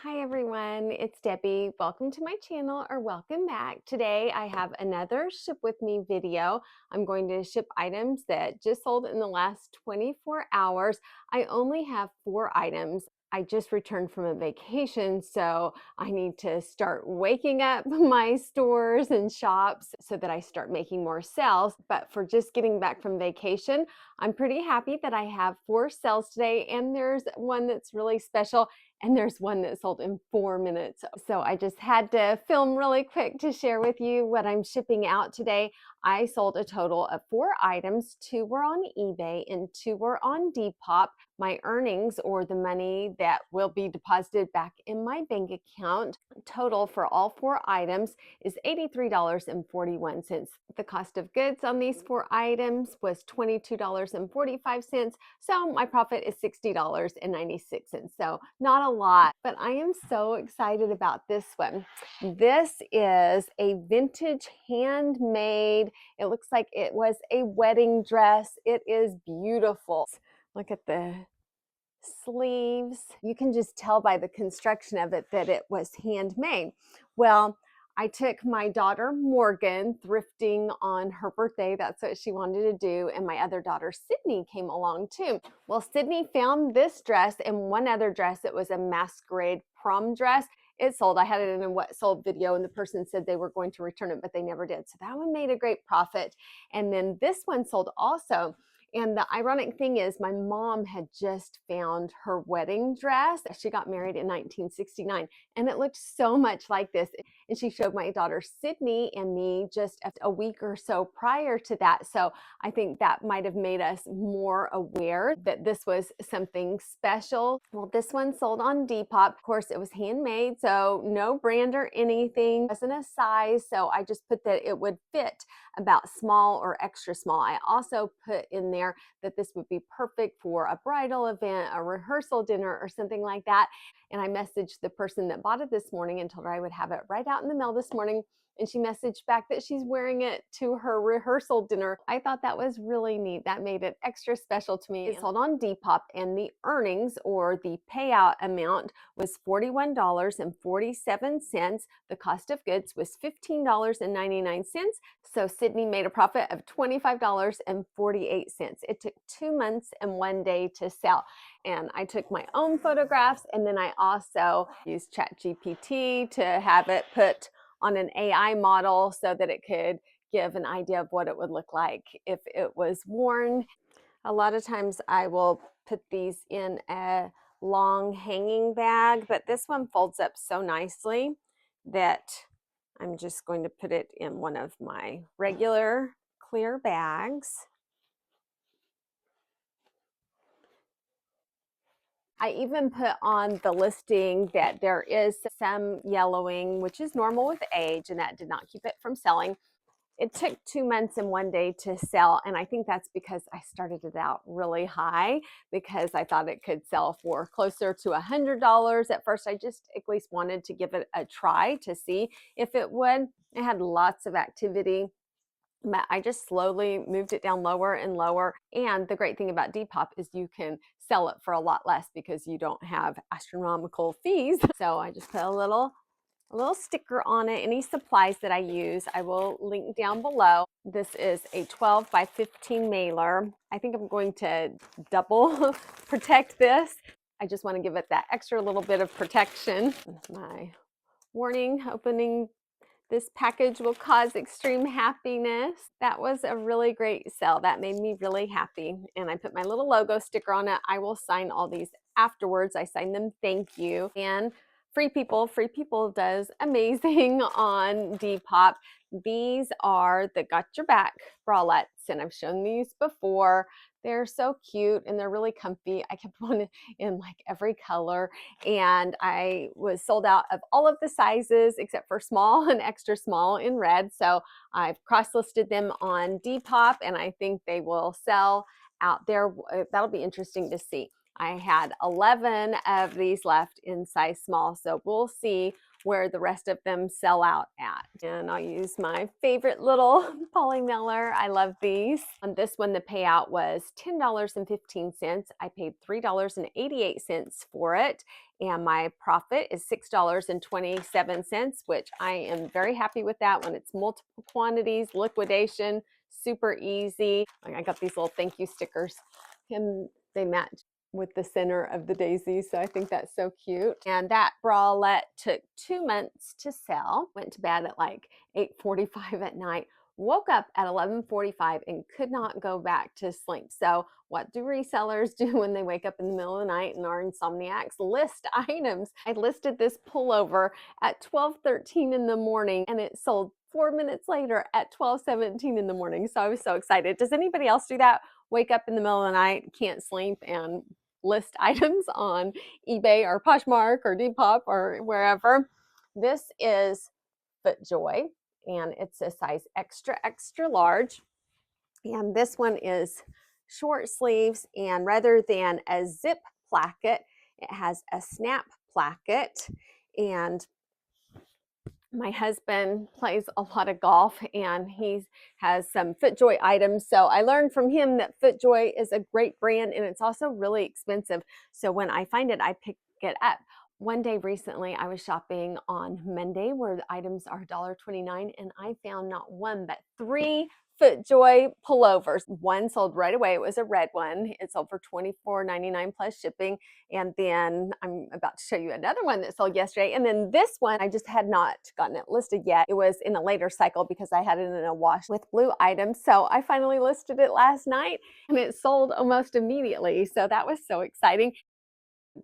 Hi everyone, it's Debbie. Welcome to my channel or welcome back. Today I have another ship with me video. I'm going to ship items that just sold in the last 24 hours. I only have 4 items. I just returned from a vacation, so I need to start waking up my stores and shops so that I start making more sales. But for just getting back from vacation, I'm pretty happy that I have 4 sales today, and there's one that's really special. And there's one that sold in 4 minutes. So I just had to film really quick to share with you what I'm shipping out today. I sold a total of 4 items. 2 were on eBay and 2 were on Depop. My earnings, or the money that will be deposited back in my bank account, total for all 4 items is $83.41. The cost of goods on these 4 items was $22.45. So my profit is $60.96. So not a lot, but I am so excited about this one. This is a vintage handmade. It looks like it was a wedding dress. It is beautiful. Look at the sleeves. You can just tell by the construction of it that it was handmade. Well, I took my daughter Morgan thrifting on her birthday. That's what she wanted to do. And my other daughter Sydney came along too. Well, Sydney found this dress and one other dress. It was a masquerade prom dress. It sold. I had it in a what sold video, and the person said they were going to return it, but they never did. So that one made a great profit. And then this one sold also. And the ironic thing is, my mom had just found her wedding dress. She got married in 1969, and it looked so much like this. And she showed my daughter Sydney and me just a week or so prior to that. So I think that might have made us more aware that this was something special. Well, this one sold on Depop. Of course, it was handmade, so no brand or anything. It wasn't a size, so I just put that it would fit about small or extra small. I also put in there that this would be perfect for a bridal event, a rehearsal dinner, or something like that. And I messaged the person that bought it this morning and told her I would have it right out in the mail this morning. And she messaged back that she's wearing it to her rehearsal dinner. I thought that was really neat. That made it extra special to me. It sold on Depop, and the earnings, or the payout amount, was $41.47. The cost of goods was $15.99. So Sydney made a profit of $25.48. It took 2 months and 1 day to sell. And I took my own photographs, and then I also used ChatGPT to have it put on an AI model so that it could give an idea of what it would look like if it was worn. A lot of times I will put these in a long hanging bag, but this one folds up so nicely that I'm just going to put it in one of my regular clear bags. I even put on the listing that there is some yellowing, which is normal with age, and that did not keep it from selling. It took 2 months and 1 day to sell, and I think that's because I started it out really high because I thought it could sell for closer to $100. At first, I just at least wanted to give it a try to see if it would. It had lots of activity, but I just slowly moved it down lower and lower. And the great thing about Depop is you can sell it for a lot less because you don't have astronomical fees. So I just put a little sticker on it. Any supplies that I use, I will link down below. This is a 12 by 15 mailer. I think I'm going to double protect this. I just want to give it that extra little bit of protection. My warning: opening this package will cause extreme happiness. That was a really great sell. That made me really happy. And I put my little logo sticker on it. I will sign all these afterwards. I sign them thank you. And Free People does amazing on Depop. These are the Got Your Back bralettes, and I've shown these before. They're so cute and they're really comfy. I kept one in like every color, and I was sold out of all of the sizes except for small and extra small in red. So I've cross-listed them on Depop, and I think they will sell out there. That'll be interesting to see. I had 11 of these left in size small, so we'll see where the rest of them sell out at. And I'll use my favorite little poly mailer. I love these. On this one, the payout was $10.15. I paid $3.88 for it. And my profit is $6.27, which I am very happy with that when it's multiple quantities, liquidation, super easy. I got these little thank you stickers and they match with the center of the daisy, so I think that's so cute. And that bralette took 2 months to sell. Went to bed at like 8:45 at night, woke up at 11:45 and could not go back to sleep. So what do resellers do when they wake up in the middle of the night and are insomniacs? List items. I listed this pullover at 12:13 in the morning and it sold 4 minutes later at 12:17 in the morning. So I was so excited. Does anybody else do that? Wake up in the middle of the night, can't sleep, and list items on eBay or Poshmark or Depop or wherever. This is FootJoy, and it's a size extra, extra large. And this one is short sleeves, and rather than a zip placket, it has a snap placket. And my husband plays a lot of golf and he has some FootJoy items. So I learned from him that FootJoy is a great brand and it's also really expensive. So when I find it, I pick it up. One day recently, I was shopping on Monday where the items are $1.29 and I found not one, but 3 FootJoy pullovers. One sold right away. It was a red one. It sold for $24.99 plus shipping. And then I'm about to show you another one that sold yesterday. And then this one, I just had not gotten it listed yet. It was in a later cycle because I had it in a wash with blue items. So I finally listed it last night and it sold almost immediately. So that was so exciting.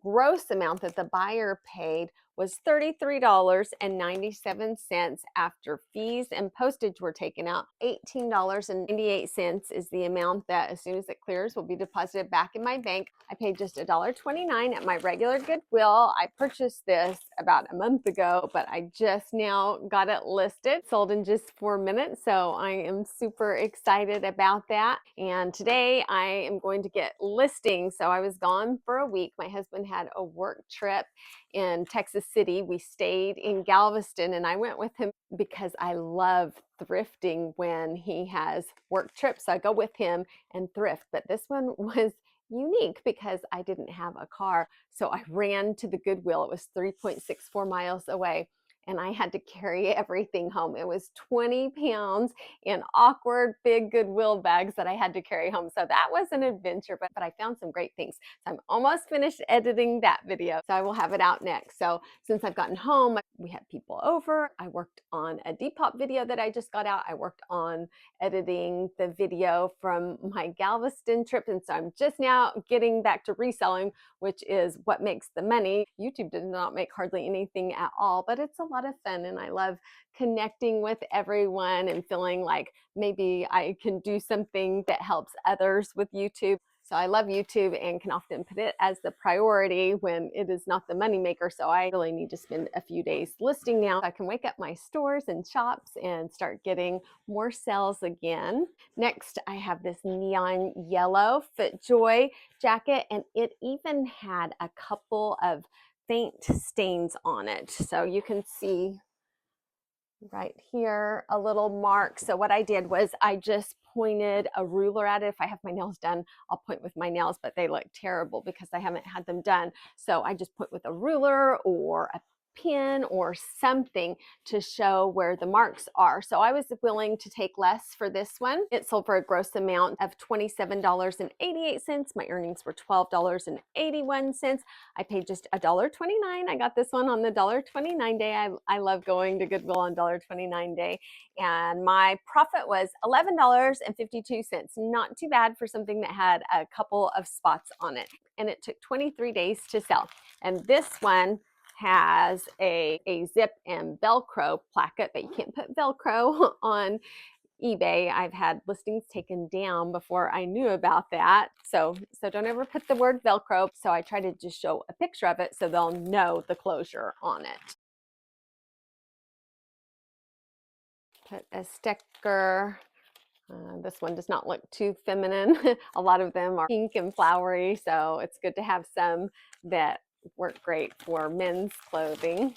Gross amount that the buyer paid was $33.97 after fees and postage were taken out. $18.98 is the amount that as soon as it clears will be deposited back in my bank. I paid just $1.29 at my regular Goodwill. I purchased this about a month ago, but I just now got it listed. Sold in just 4 minutes, so I am super excited about that. And today I am going to get listings. So I was gone for a week. My husband had a work trip in Texas City. We stayed in Galveston and I went with him because I love thrifting when he has work trips. So I go with him and thrift. But this one was unique because I didn't have a car. So I ran to the Goodwill. It was 3.64 miles away. And I had to carry everything home. It was 20 pounds in awkward big Goodwill bags that I had to carry home. So that was an adventure, but I found some great things. So I'm almost finished editing that video. So I will have it out next. So since I've gotten home, we had people over. I worked on a Depop video that I just got out. I worked on editing the video from my Galveston trip. And so I'm just now getting back to reselling, which is what makes the money. YouTube did not make hardly anything at all, but it's a lot of fun and I love connecting with everyone and feeling like maybe I can do something that helps others with YouTube. So I love YouTube and can often put it as the priority when it is not the money maker. So I really need to spend a few days listing now. I can wake up my stores and shops and start getting more sales again. Next, I have this neon yellow FootJoy jacket and it even had a couple of faint stains on it. So you can see right here a little mark. So what I did was I just pointed a ruler at it. If I have my nails done, I'll point with my nails, but they look terrible because I haven't had them done. So I just point with a ruler or a pin or something to show where the marks are. So I was willing to take less for this one. It sold for a gross amount of $27.88. My earnings were $12.81. I paid just $1.29. I got this one on the $1.29 day. I love going to Goodwill on $1.29 day. And my profit was $11.52. Not too bad for something that had a couple of spots on it. And it took 23 days to sell. And this one has a zip and Velcro placket, but you can't put Velcro on eBay. I've had listings taken down before I knew about that. So don't ever put the word Velcro. So I try to just show a picture of it so they'll know the closure on it. Put a sticker. This one does not look too feminine. A lot of them are pink and flowery, so it's good to have some that work great for men's clothing.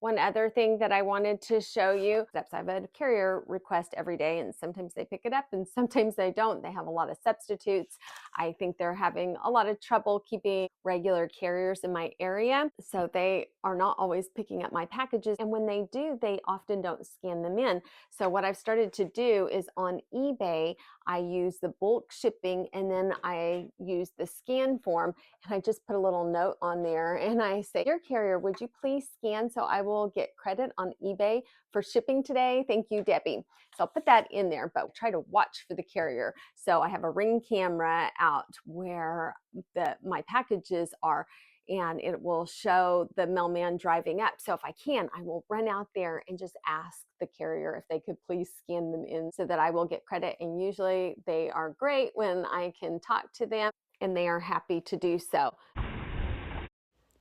One other thing that I wanted to show you, I have a carrier request every day, and sometimes they pick it up and sometimes they don't. They have a lot of substitutes. I think they're having a lot of trouble keeping regular carriers in my area, so they are not always picking up my packages. And when they do, they often don't scan them in. So what I've started to do is on eBay, I use the bulk shipping, and then I use the scan form, and I just put a little note on there and I say, "Your carrier, would you please scan so I will get credit on eBay for shipping today? Thank you, Debbie." So I'll put that in there, but try to watch for the carrier. So I have a Ring camera out where my packages are, and it will show the mailman driving up. So if I can, I will run out there and just ask the carrier if they could please scan them in so that I will get credit. And usually they are great when I can talk to them, and they are happy to do so.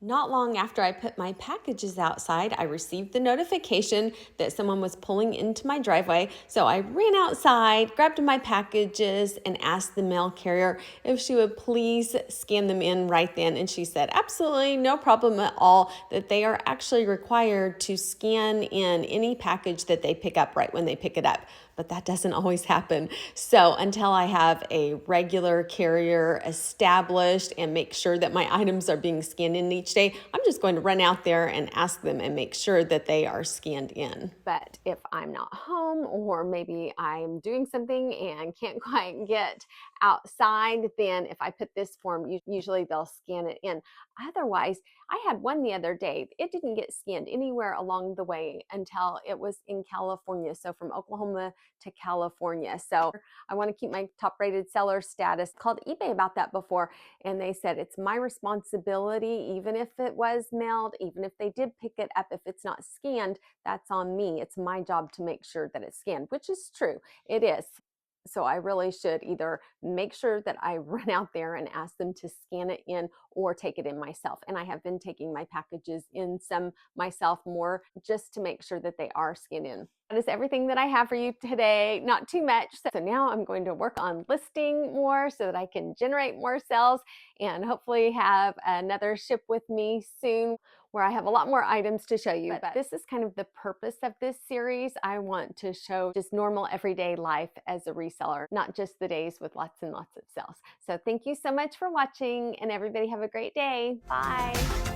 Not long after I put my packages outside, I received the notification that someone was pulling into my driveway. So I ran outside, grabbed my packages, and asked the mail carrier if she would please scan them in right then. And she said, absolutely no problem at all, that they are actually required to scan in any package that they pick up right when they pick it up. But that doesn't always happen. So until I have a regular carrier established and make sure that my items are being scanned in each day, I'm just going to run out there and ask them and make sure that they are scanned in. But if I'm not home, or maybe I'm doing something and can't quite get outside, then if I put this form, usually they'll scan it in. Otherwise, I had one the other day. It didn't get scanned anywhere along the way until it was in California. So from Oklahoma to California. So I want to keep my top rated seller status. Called eBay about that before, and they said it's my responsibility, even if it was mailed, even if they did pick it up, if it's not scanned, that's on me. It's my job to make sure that it's scanned, which is true. It is. So I really should either make sure that I run out there and ask them to scan it in, or take it in myself. And I have been taking my packages in some myself more, just to make sure that they are scanned in. That is everything that I have for you today. Not too much. So now I'm going to work on listing more so that I can generate more sales, and hopefully have another ship with me soon, where I have a lot more items to show you. But this is kind of the purpose of this series. I want to show just normal everyday life as a reseller, not just the days with lots and lots of sales. So thank you so much for watching, and everybody have a great day. Bye.